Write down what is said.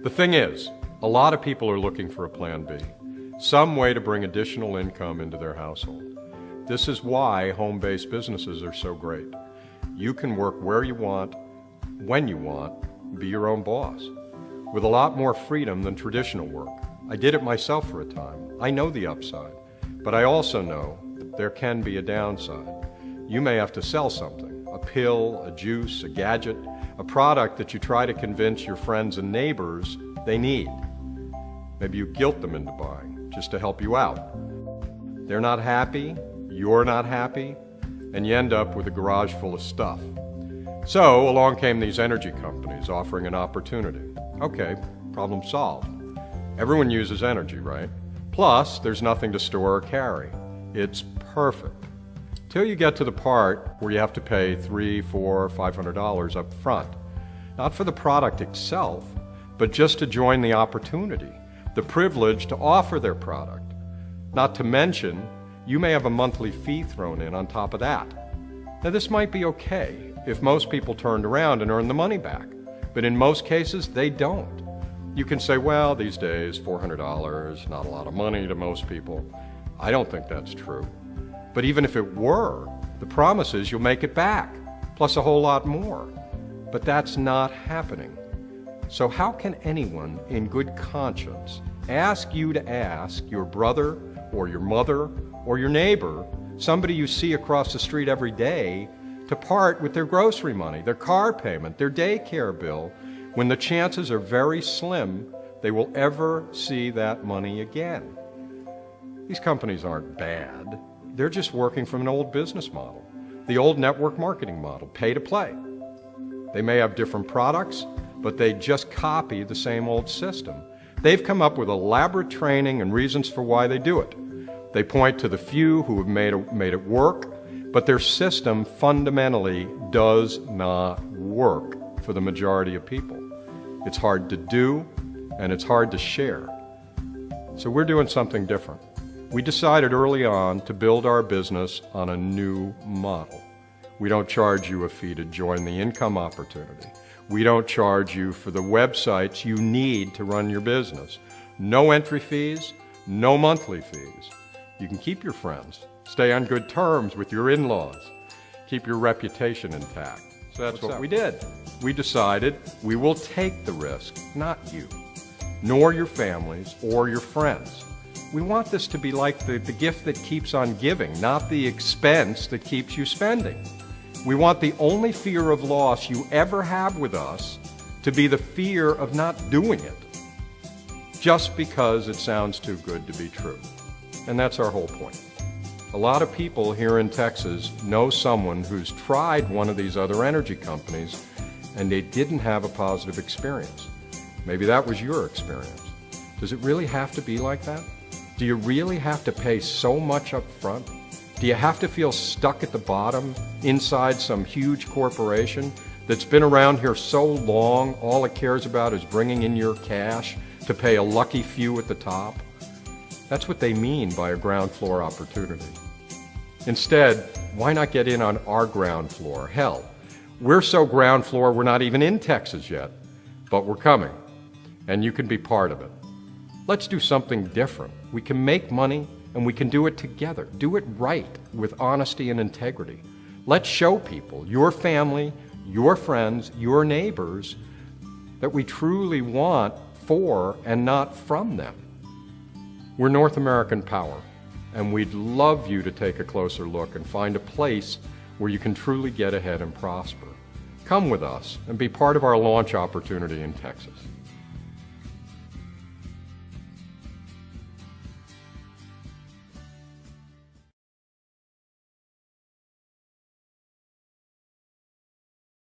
The thing is, a lot of people are looking for a plan B, some way to bring additional income into their household. This is why home-based businesses are so great. You can work where you want, when you want, be your own boss, with a lot more freedom than traditional work. I did it myself for a time. I know the upside, but I also know that there can be a downside. You may have to sell something, a pill, a juice, a gadget, a product that you try to convince your friends and neighbors they need. Maybe you guilt them into buying just to help you out. They're not happy, you're not happy, and you end up with a garage full of stuff. So along came these energy companies offering an opportunity. Okay, problem solved. Everyone uses energy, right? Plus, there's nothing to store or carry. It's perfect. Till you get to the part where you have to pay $300, $400, $500 up front. Not for the product itself, but just to join the opportunity, the privilege to offer their product. Not to mention, you may have a monthly fee thrown in on top of that. Now this might be okay if most people turned around and earned the money back, but in most cases they don't. You can say, well, these days $400, not a lot of money to most people. I don't think that's true. But even if it were, the promise is you'll make it back, plus a whole lot more. But that's not happening. So how can anyone in good conscience ask you to ask your brother or your mother or your neighbor, somebody you see across the street every day, to part with their grocery money, their car payment, their daycare bill, when the chances are very slim they will ever see that money again? These companies aren't bad. They're just working from an old business model, the old network marketing model, pay to play. They may have different products, but they just copy the same old system. They've come up with elaborate training and reasons for why they do it. They point to the few who have made it work, but their system fundamentally does not work for the majority of people. It's hard to do, and it's hard to share. So we're doing something different. We decided early on to build our business on a new model. We don't charge you a fee to join the income opportunity. We don't charge you for the websites you need to run your business. No entry fees, no monthly fees. You can keep your friends, stay on good terms with your in-laws, keep your reputation intact. So that's what we did. We decided we will take the risk, not you, nor your families or your friends. We want this to be like the gift that keeps on giving, not the expense that keeps you spending. We want the only fear of loss you ever have with us to be the fear of not doing it, just because it sounds too good to be true. And that's our whole point. A lot of people here in Texas know someone who's tried one of these other energy companies and they didn't have a positive experience. Maybe that was your experience. Does it really have to be like that? Do you really have to pay so much up front? Do you have to feel stuck at the bottom inside some huge corporation that's been around here so long all it cares about is bringing in your cash to pay a lucky few at the top? That's what they mean by a ground floor opportunity. Instead, why not get in on our ground floor? Hell, we're so ground floor we're not even in Texas yet, but we're coming, and you can be part of it. Let's do something different. We can make money, and we can do it together. Do it right, with honesty and integrity. Let's show people, your family, your friends, your neighbors, that we truly want for and not from them. We're North American Power, and we'd love you to take a closer look and find a place where you can truly get ahead and prosper. Come with us and be part of our launch opportunity in Texas.